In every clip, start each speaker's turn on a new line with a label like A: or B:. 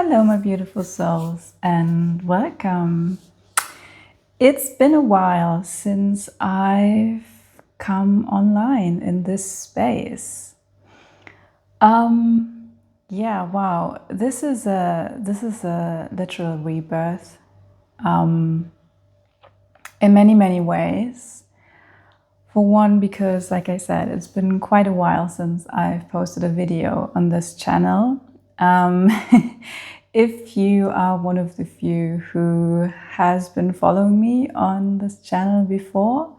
A: Hello, my beautiful souls, and welcome. It's been a while since I've come online in this space. Yeah, wow. This is a literal rebirth in many ways. For one, because like I said, it's been quite a while since I've posted a video on this channel. If you are one of the few who has been following me on this channel before,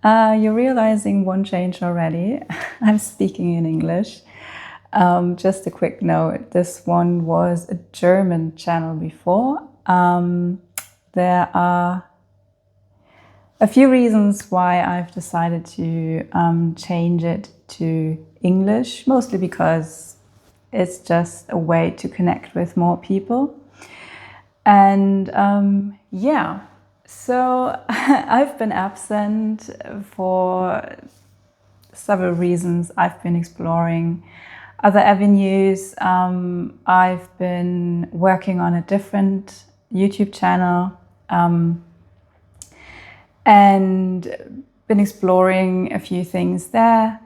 A: you're realizing one change already. I'm speaking in English. Just a quick note, this one was a German channel before. There are a few reasons why I've decided to change it to English, mostly because it's just a way to connect with more people. And yeah, so I've been absent for several reasons. I've been exploring other avenues. I've been working on a different YouTube channel and been exploring a few things there.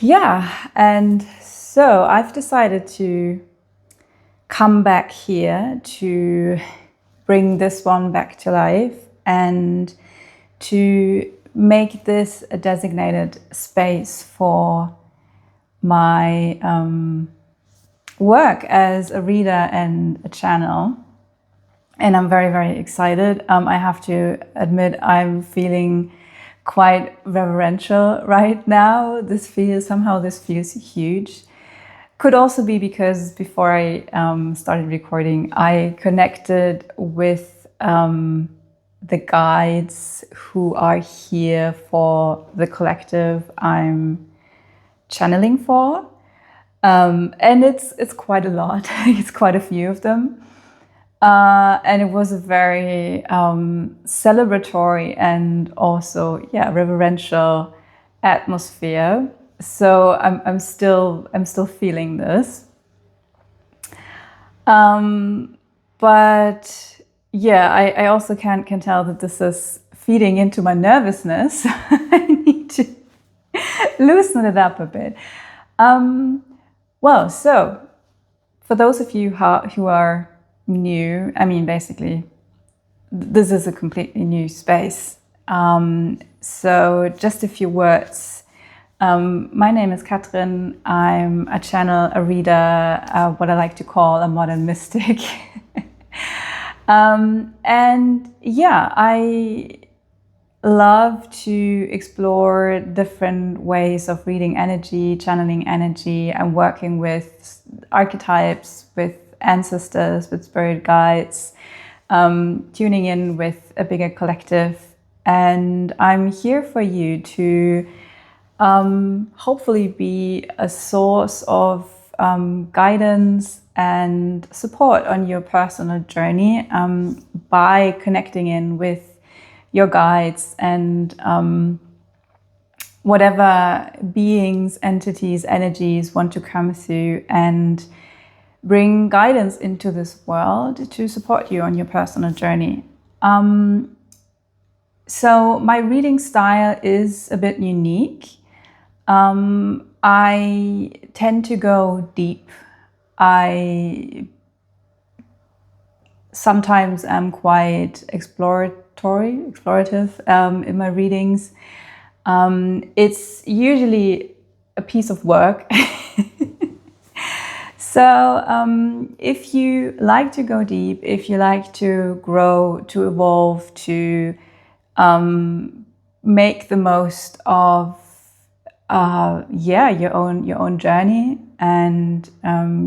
A: Yeah, and so I've decided to come back here to bring this one back to life and to make this a designated space for my work as a reader and a channel. And I'm very excited. I have to admit, I'm feeling quite reverential right now. This feels huge. Could also be because before I started recording, I connected with the guides who are here for the collective I'm channeling for. And it's quite a lot. It's quite a few of them. And it was a very celebratory and also, reverential atmosphere. So I'm still feeling this. But yeah, I also can tell that this is feeding into my nervousness. I need to loosen it up a bit. Well, so for those of you who are new, I mean, basically, this is a completely new space. So just a few words. My name is Katrin. I'm a channel, a reader, what I like to call a modern mystic. And yeah, I love to explore different ways of reading energy, channeling energy, and working with archetypes, with ancestors, with spirit guides, tuning in with a bigger collective. And I'm here for you to hopefully be a source of guidance and support on your personal journey by connecting in with your guides and whatever beings, entities, energies want to come through and bring guidance into this world to support you on your personal journey. So my reading style is a bit unique. I tend to go deep. I sometimes am quite explorative in my readings. It's usually a piece of work. So if you like to go deep, if you like to grow, to evolve, to make the most of your own journey, and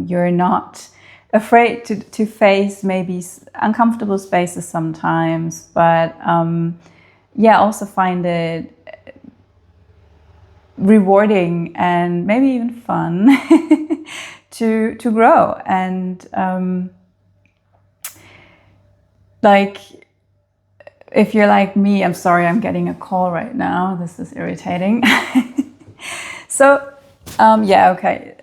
A: you're not afraid to face maybe uncomfortable spaces sometimes, but also find it rewarding and maybe even fun to grow. And like, if you're like me, I'm sorry, I'm getting a call right now. This is irritating. So okay.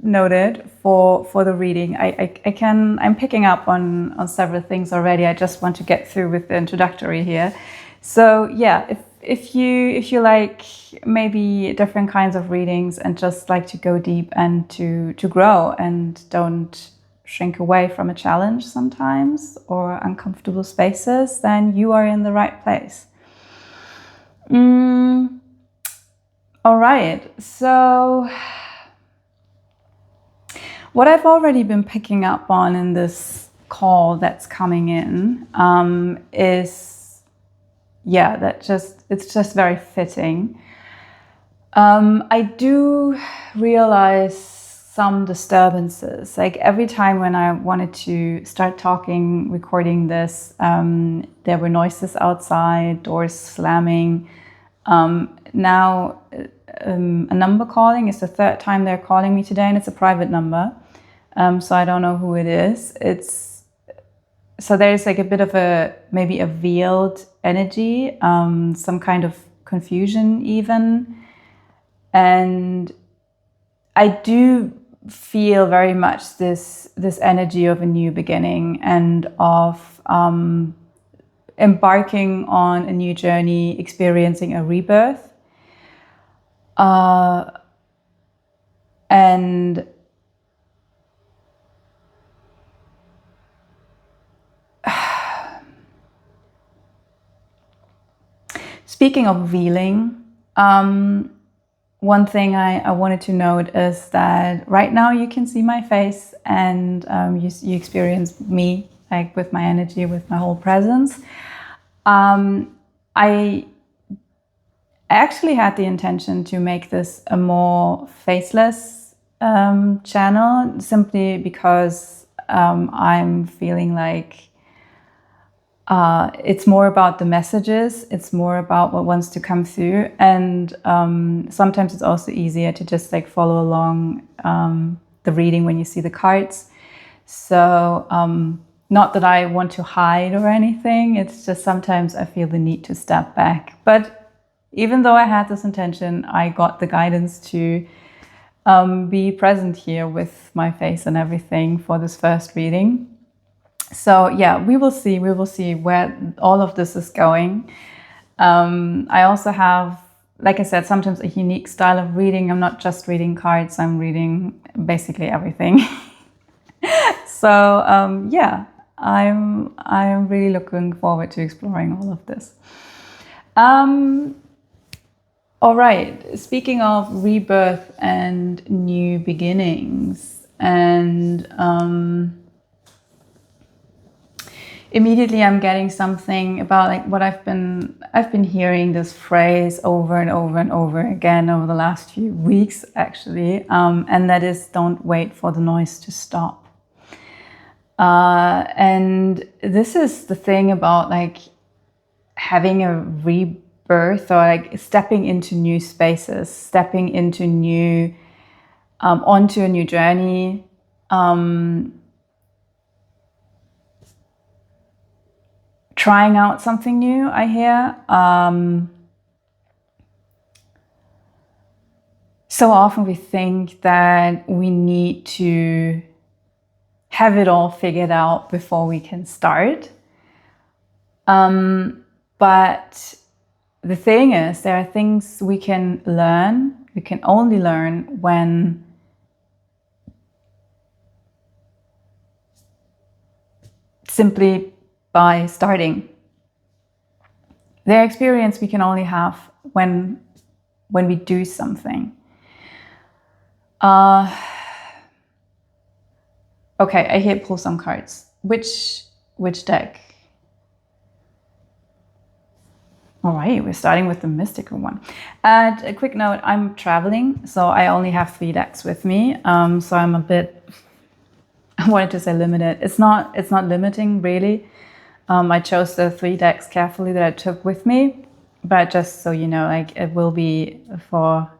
A: noted for the reading. I'm picking up on several things already. I just want to get through with the introductory here. So yeah, if you like maybe different kinds of readings and just like to go deep and to grow and don't shrink away from a challenge sometimes or uncomfortable spaces, then you are in the right place. All right, so what I've already been picking up on in this call that's coming in is, yeah, it's just very fitting. I do realize some disturbances. Like every time when I wanted to start talking, recording this, there were noises outside, doors slamming. Now a number calling is the third time they're calling me today, and it's a private number. So I don't know who it is. So there's like a bit of maybe a veiled energy, some kind of confusion even. And I do feel very much this energy of a new beginning and of embarking on a new journey, experiencing a rebirth. And speaking of revealing, one thing I wanted to note is that right now you can see my face and you experience me, like with my energy, with my whole presence. I actually had the intention to make this a more faceless channel, simply because I'm feeling like it's more about the messages, it's more about what wants to come through, and sometimes it's also easier to just like follow along the reading when you see the cards. So not that I want to hide or anything, it's just sometimes I feel the need to step back. But even though I had this intention, I got the guidance to be present here with my face and everything for this first reading. So yeah, we will see where all of this is going. I also have, like I said, sometimes a unique style of reading. I'm not just reading cards, I'm reading basically everything. So yeah, I'm really looking forward to exploring all of this. All right, speaking of rebirth and new beginnings, and immediately I'm getting something about like what I've been hearing this phrase over and over and over again over the last few weeks actually, and that is, don't wait for the noise to stop. And this is the thing about like having a rebirth, or like stepping into new spaces, stepping into new onto a new journey. Trying out something new, I hear. So often we think that we need to have it all figured out before we can start. But the thing is, there are things we can learn. We can only learn when simply by starting. Their experience we can only have when we do something. Okay, I here pull some cards. Which deck? All right, we're starting with the mystical one. And a quick note, I'm traveling, so I only have 3 decks with me. So I'm a bit, I wanted to say limited. It's not limiting really. I chose the 3 decks carefully that I took with me, but just so you know, like it will be for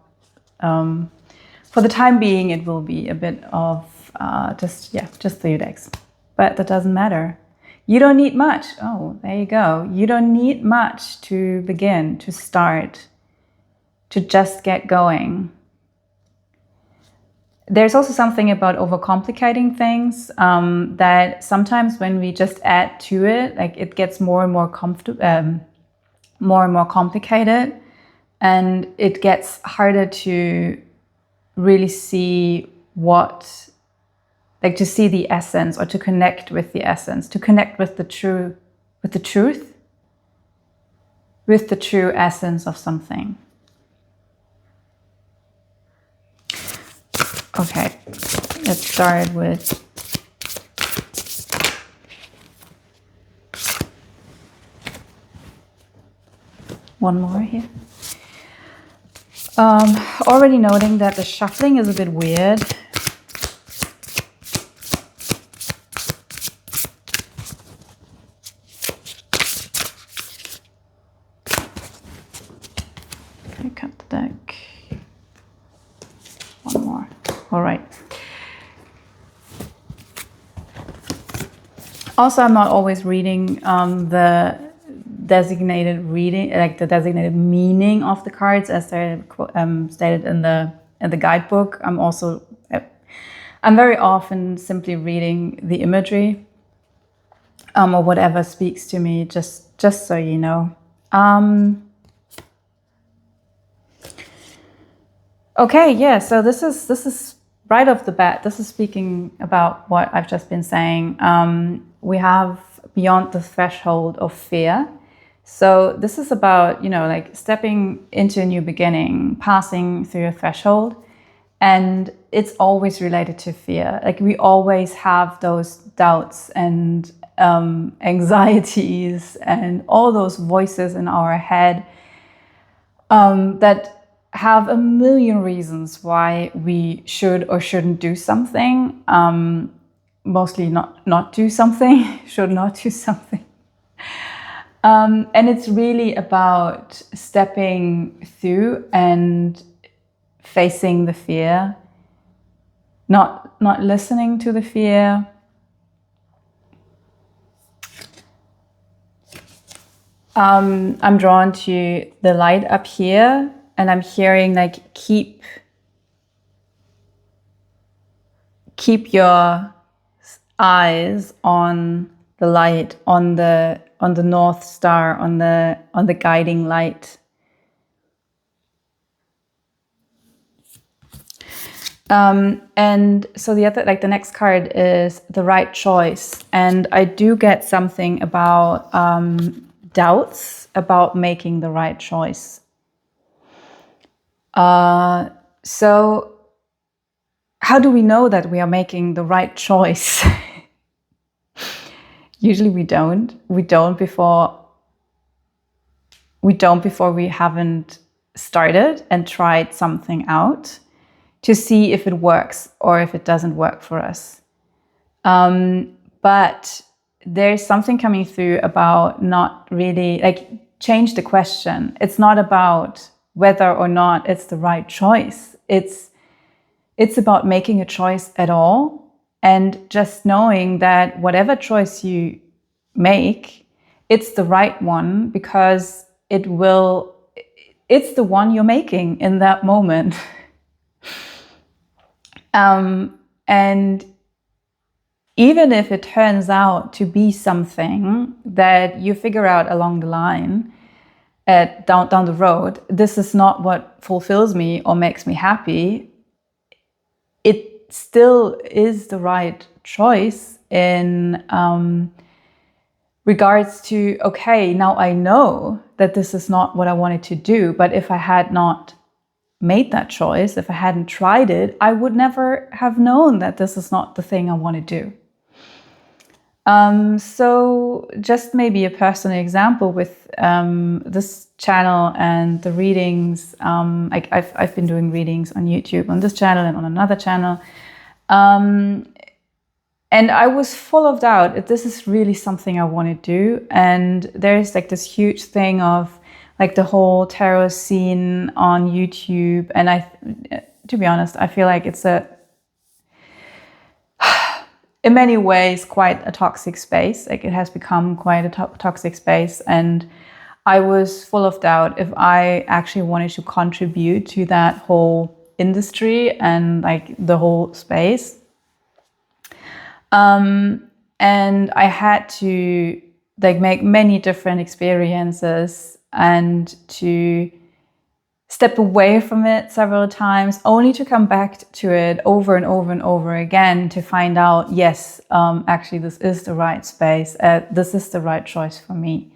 A: the time being, it will be a bit of just 3 decks, but that doesn't matter. You don't need much. Oh, there you go. You don't need much to begin, to start, to just get going. there's also something about overcomplicating things, that sometimes when we just add to it, like it gets more and more more and more complicated, and it gets harder to really see to see the essence, or to connect with the essence, to connect with the true essence of something. Okay, let's start with one more here. Already noting that the shuffling is a bit weird. I cut the deck. One more. All right. Also, I'm not always reading the designated reading, like the designated meaning of the cards as they're stated in the guidebook. I'm very often simply reading the imagery, or whatever speaks to me, just so you know. Okay, yeah. So this is right off the bat. This is speaking about what I've just been saying. We have beyond the threshold of fear. So this is about, like stepping into a new beginning, passing through a threshold. And it's always related to fear. Like we always have those doubts and anxieties and all those voices in our head that have a million reasons why we should or shouldn't do something. Mostly not do something, should not do something. And it's really about stepping through and facing the fear, not listening to the fear. I'm drawn to the light up here, and I'm hearing like keep your eyes on the light, on the North Star, on the guiding light. And so the next card is the right choice, and I do get something about doubts about making the right choice. So how do we know that we are making the right choice? Usually we don't. We don't before we haven't started and tried something out to see if it works or if it doesn't work for us. But there's something coming through about not really, like, change the question. It's not about whether or not it's the right choice. It's about making a choice at all, and just knowing that whatever choice you make, it's the right one because it's the one you're making in that moment. And even if it turns out to be something that you figure out along the line, down the road, this is not what fulfills me or makes me happy, it still is the right choice in regards to, okay, now I know that this is not what I wanted to do, but if I had not made that choice, if I hadn't tried it, I would never have known that this is not the thing I want to do. So just maybe a personal example with this channel and the readings. I've been doing readings on YouTube, on this channel and on another channel. And I was full of doubt if this is really something I want to do. And there's like this huge thing of like the whole tarot scene on YouTube. And to be honest, I feel like it's in many ways quite a toxic space. Like it has become quite a toxic space, and I was full of doubt if I actually wanted to contribute to that whole industry and like the whole space. And I had to like make many different experiences and to step away from it several times, only to come back to it over and over and over again to find out, yes, actually this is the right space. This is the right choice for me.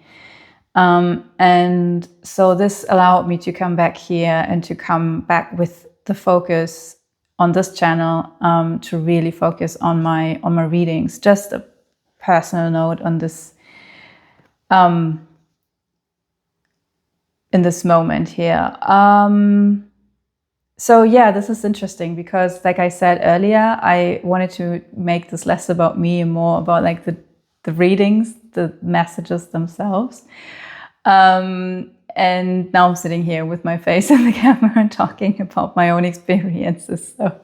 A: And so this allowed me to come back here and to come back with the focus on this channel, to really focus on my readings. Just a personal note on this, in this moment here. So yeah, this is interesting because, like I said earlier, I wanted to make this less about me and more about like the readings, the messages themselves. And now I'm sitting here with my face in the camera and talking about my own experiences. So,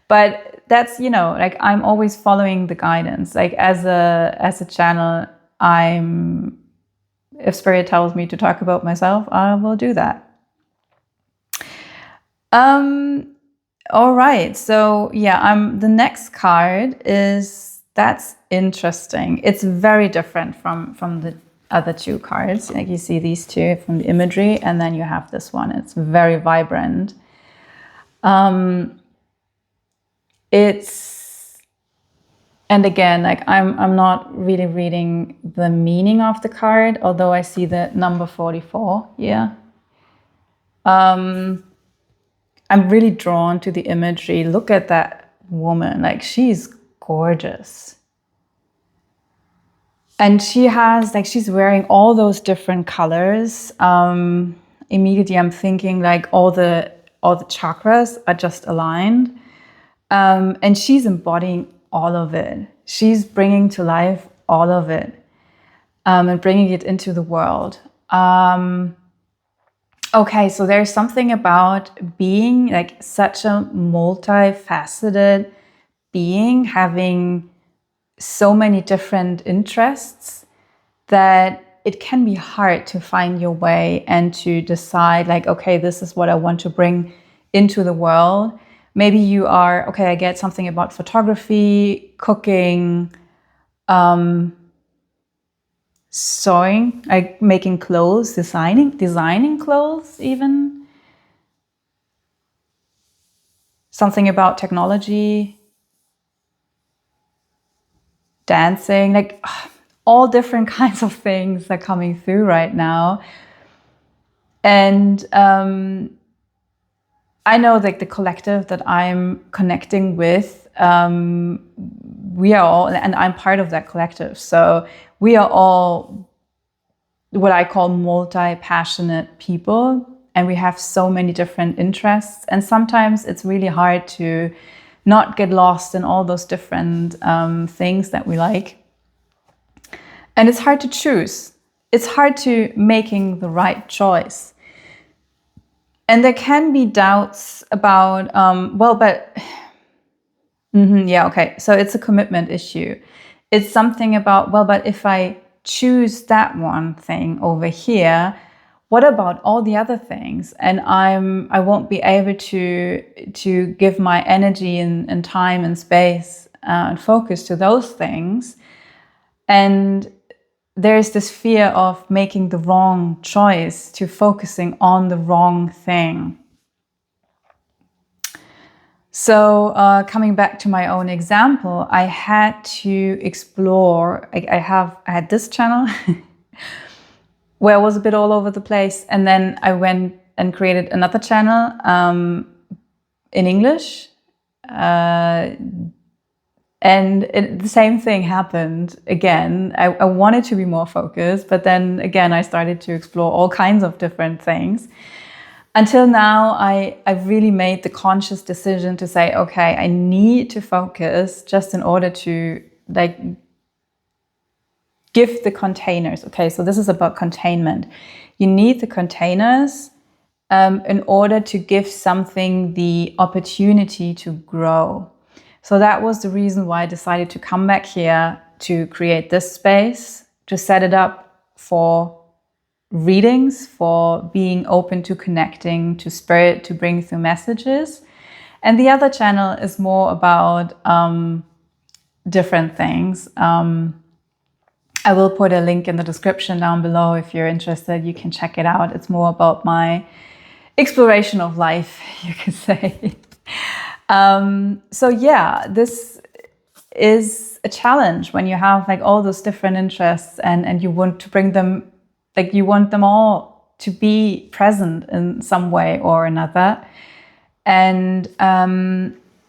A: but that's, you know, like I'm always following the guidance. Like as a channel, if Spirit tells me to talk about myself, I will do that. All right. So yeah, the next card that's interesting. It's very different from the other two cards. Like you see these two from the imagery, and then you have this one. It's very vibrant. And again, like I'm not really reading the meaning of the card, although I see the number 44 here. I'm really drawn to the imagery. Look at that woman, like she's gorgeous. And she's wearing all those different colors. Immediately I'm thinking like all the chakras are just aligned. And she's embodying all of it. She's bringing to life all of it, and bringing it into the world. Okay, so there's something about being like such a multifaceted being, having so many different interests, that it can be hard to find your way and to decide like, okay, this is what I want to bring into the world. Maybe you are, okay, I get something about photography, cooking, sewing, like making clothes, designing clothes even. Something about technology, dancing, like all different kinds of things are coming through right now. And I know like the collective that I'm connecting with, we are all, and I'm part of that collective. So we are all what I call multi-passionate people, and we have so many different interests. And sometimes it's really hard to not get lost in all those different things that we like. And it's hard to choose. It's hard to making the right choice. And there can be doubts about, yeah, okay. So it's a commitment issue. It's something about, well, but if I choose that one thing over here, what about all the other things? And I won't be able to give my energy and time and space and focus to those things. And there's this fear of making the wrong choice, to focusing on the wrong thing. So coming back to my own example, I had to explore. I had this channel where I was a bit all over the place, and then I went and created another channel in English, and the same thing happened again. I wanted to be more focused, but then again I started to explore all kinds of different things. Until now, I've really made the conscious decision to say, okay, I need to focus just in order to like give the containers. Okay, so this is about containment. You need the containers in order to give something the opportunity to grow. So that was the reason why I decided to come back here to create this space, to set it up for readings, for being open to connecting to spirit, to bring through messages. And the other channel is more about different things. I will put a link in the description down below. If you're interested, you can check it out. It's more about my exploration of life, you could say. So yeah, this is a challenge when you have like all those different interests and you want to bring them, like you want them all to be present in some way or another. And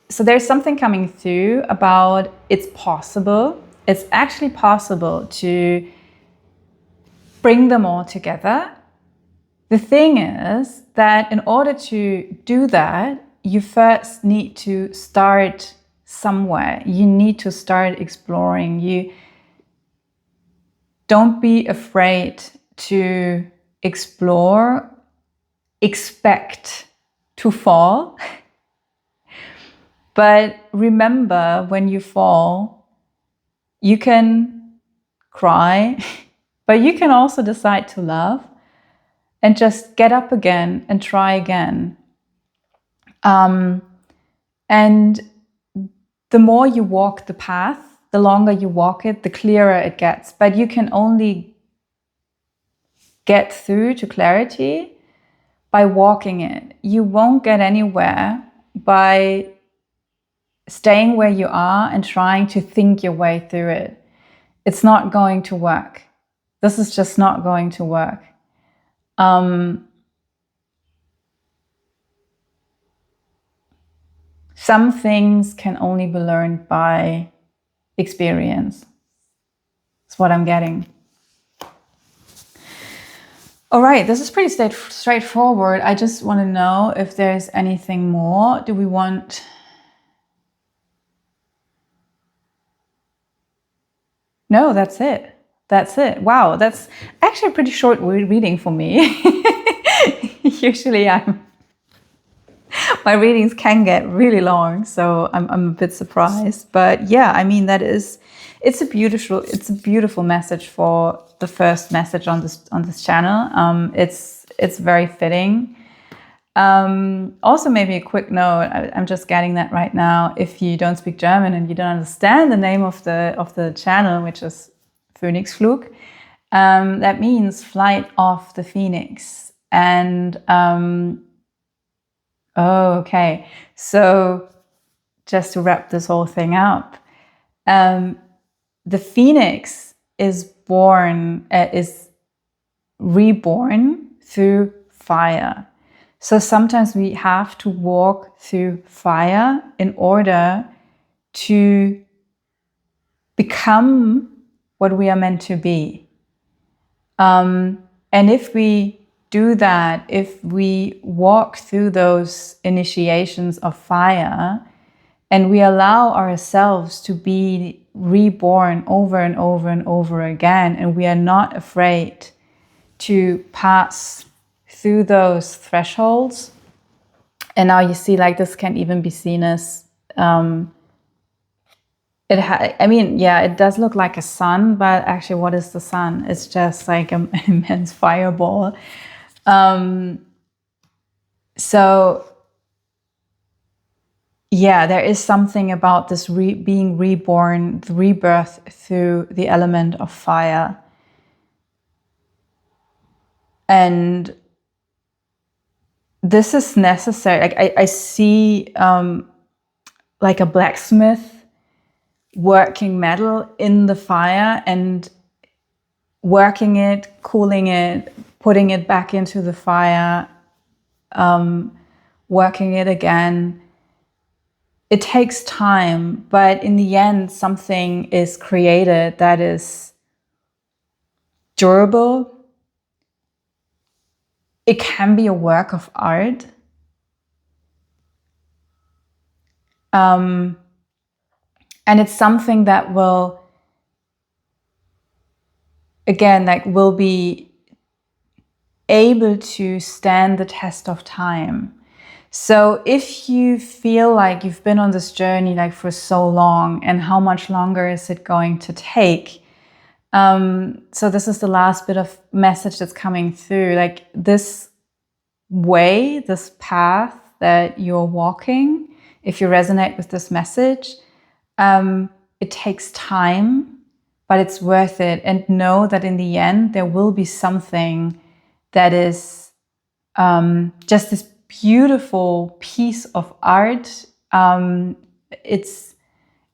A: so there's something coming through about it's possible. It's actually possible to bring them all together. The thing is that in order to do that, you first need to start somewhere. You need to start exploring. You don't be afraid to explore, expect to fall. But remember, when you fall, you can cry, but you can also decide to love and just get up again and try again. And the more you walk the path, the longer you walk it, the clearer it gets. But you can only get through to clarity by walking it. You won't get anywhere by staying where you are and trying to think your way through it. It's not going to work. This is just not going to work. Some things can only be learned by experience. That's what I'm getting. All right, this is pretty straightforward. I just want to know if there's anything more. Do we want... No, that's it. That's it. Wow, that's actually a pretty short reading for me. Usually my readings can get really long, so I'm a bit surprised. But yeah, I mean, it's a beautiful message for the first message on this channel. It's very fitting. Also, maybe a quick note, I'm just getting that right now. If you don't speak German and you don't understand the name of the channel, which is Phoenixflug, that means flight of the phoenix. And okay, so just to wrap this whole thing up, the phoenix is reborn through fire. So sometimes we have to walk through fire in order to become what we are meant to be. And if we do that, if we walk through those initiations of fire and we allow ourselves to be reborn over and over and over again, and we are not afraid to pass through those thresholds. And now you see, like, this can even be seen as it does look like a sun, but actually what is the sun? It's just like an immense fireball. So yeah, there is something about this being reborn, the rebirth through the element of fire. And this is necessary. Like I see like a blacksmith working metal in the fire and working it, cooling it, putting it back into the fire, working it again. It takes time, but in the end, something is created that is durable. It can be a work of art. And it's something that will, again, like will be able to stand the test of time. So if you feel like you've been on this journey like for so long, and how much longer is it going to take? So this is the last bit of message that's coming through. Like this way, this path that you're walking, if you resonate with this message, it takes time, but it's worth it. And know that in the end, there will be something that is just this beautiful piece of art. It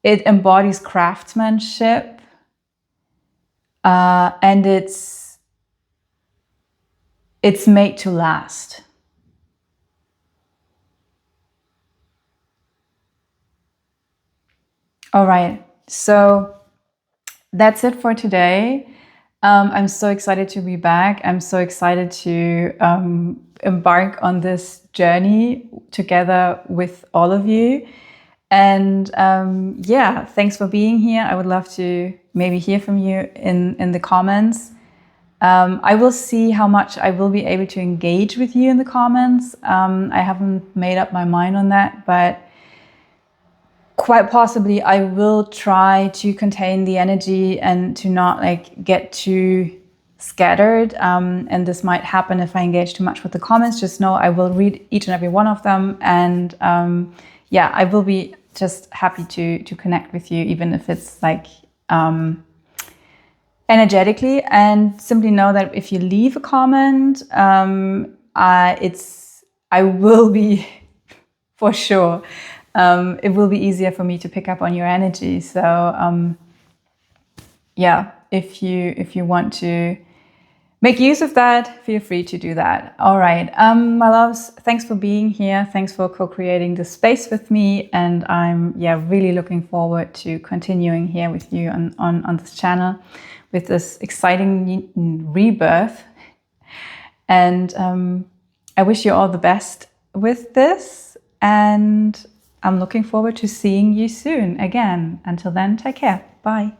A: embodies craftsmanship, and it's made to last. All right, so that's it for today. I'm so excited to be back. I'm so excited to embark on this journey together with all of you. And yeah, thanks for being here. I would love to maybe hear from you in the comments. I will see how much I will be able to engage with you in the comments. I haven't made up my mind on that, but quite possibly I will try to contain the energy and to not like get too scattered. And this might happen if I engage too much with the comments. Just know I will read each and every one of them. And yeah, I will be just happy to connect with you, even if it's like energetically. And simply know that if you leave a comment, I will be for sure. It will be easier for me to pick up on your energy. So yeah, if you want to make use of that, feel free to do that. All right, my loves, thanks for being here. Thanks for co-creating this space with me. And I'm really looking forward to continuing here with you on this channel with this exciting rebirth. And I wish you all the best with this. And I'm looking forward to seeing you soon again. Until then, take care. Bye.